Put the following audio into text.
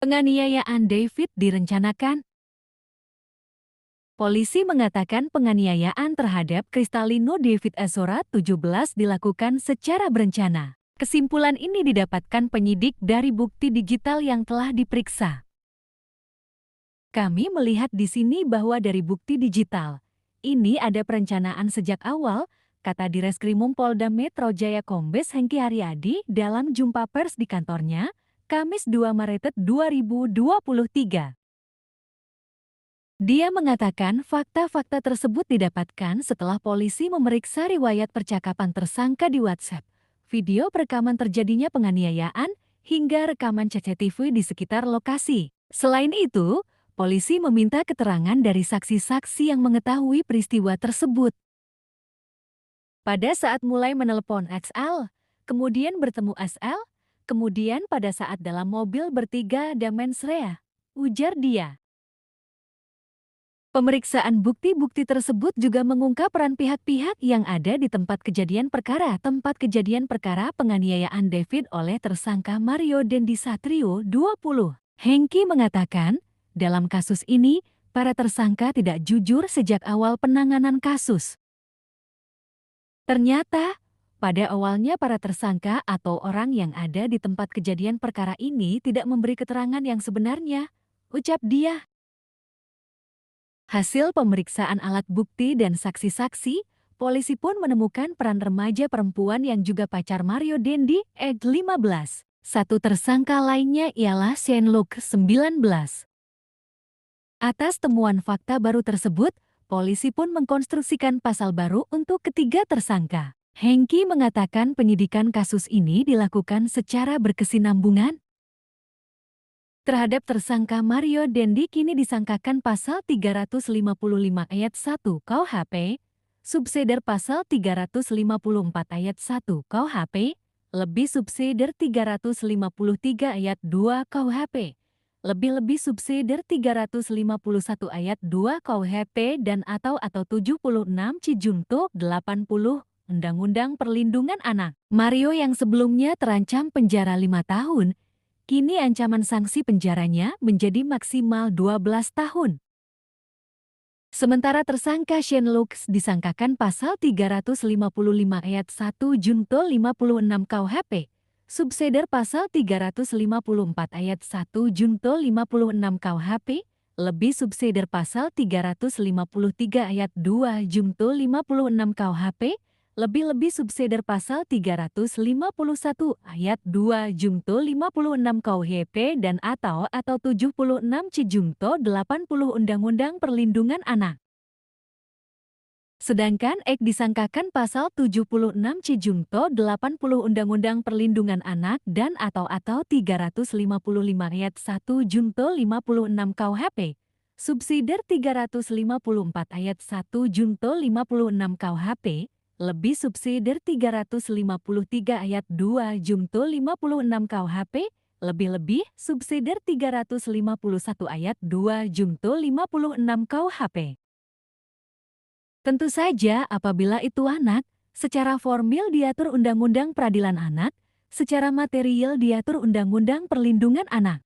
Penganiayaan David direncanakan. Polisi mengatakan penganiayaan terhadap Kristalino David Azora 17 dilakukan secara berencana. Kesimpulan ini didapatkan penyidik dari bukti digital yang telah diperiksa. Kami melihat di sini bahwa dari bukti digital, ini ada perencanaan sejak awal, kata Direskrimum Polda Metro Jaya Kombes Hengki Haryadi dalam jumpa pers di kantornya, Kamis 2 Maret 2023. Dia mengatakan fakta-fakta tersebut didapatkan setelah polisi memeriksa riwayat percakapan tersangka di WhatsApp, video perekaman terjadinya penganiayaan, hingga rekaman CCTV di sekitar lokasi. Selain itu, polisi meminta keterangan dari saksi-saksi yang mengetahui peristiwa tersebut. Pada saat mulai menelepon XL, kemudian bertemu SL, kemudian pada saat dalam mobil bertiga ada mensrea, ujar dia. Pemeriksaan bukti-bukti tersebut juga mengungkap peran pihak-pihak yang ada di tempat kejadian perkara penganiayaan David oleh tersangka Mario Dendi Satrio, 20. Hengki mengatakan, dalam kasus ini, para tersangka tidak jujur sejak awal penanganan kasus. Ternyata, pada awalnya para tersangka atau orang yang ada di tempat kejadian perkara ini tidak memberi keterangan yang sebenarnya, ucap dia. Hasil pemeriksaan alat bukti dan saksi-saksi, polisi pun menemukan peran remaja perempuan yang juga pacar Mario Dendi, Eg 15. Satu tersangka lainnya ialah Shenlok 19. Atas temuan fakta baru tersebut, polisi pun mengkonstruksikan pasal baru untuk ketiga tersangka. Hengki mengatakan penyidikan kasus ini dilakukan secara berkesinambungan. Terhadap tersangka Mario Dendi kini disangkakan pasal 355 ayat 1 KUHP, subsidiar pasal 354 ayat 1 KUHP, lebih subsidiar 353 ayat 2 KUHP, lebih subsidiar 351 ayat 2 KUHP dan atau 76 Cijunto 80 Undang-Undang Perlindungan Anak. Mario yang sebelumnya terancam penjara 5 tahun, kini ancaman sanksi penjaranya menjadi maksimal 12 tahun. Sementara tersangka Shenlok disangkakan pasal 355 ayat 1 Junto 56 KUHP, subsidiar pasal 354 ayat 1 Junto 56 KUHP, lebih subsidiar pasal 353 ayat 2 Junto 56 KUHP, lebih subsidiar pasal 351 ayat 2 Junto 56 KUHP dan atau 76 Cijunto 80 Undang-Undang Perlindungan Anak. Sedangkan Ek disangkakan pasal 76 Cijunto 80 Undang-Undang Perlindungan Anak dan atau 355 ayat 1 Junto 56 KUHP, subsidiar 354 ayat 1 Junto 56 KUHP, lebih subsidiar 353 ayat 2 Junto 56 KUHP, lebih subsidiar 351 ayat 2 Junto 56 KUHP. Tentu saja apabila itu anak, secara formil diatur Undang-Undang Peradilan Anak, secara material diatur Undang-Undang Perlindungan Anak.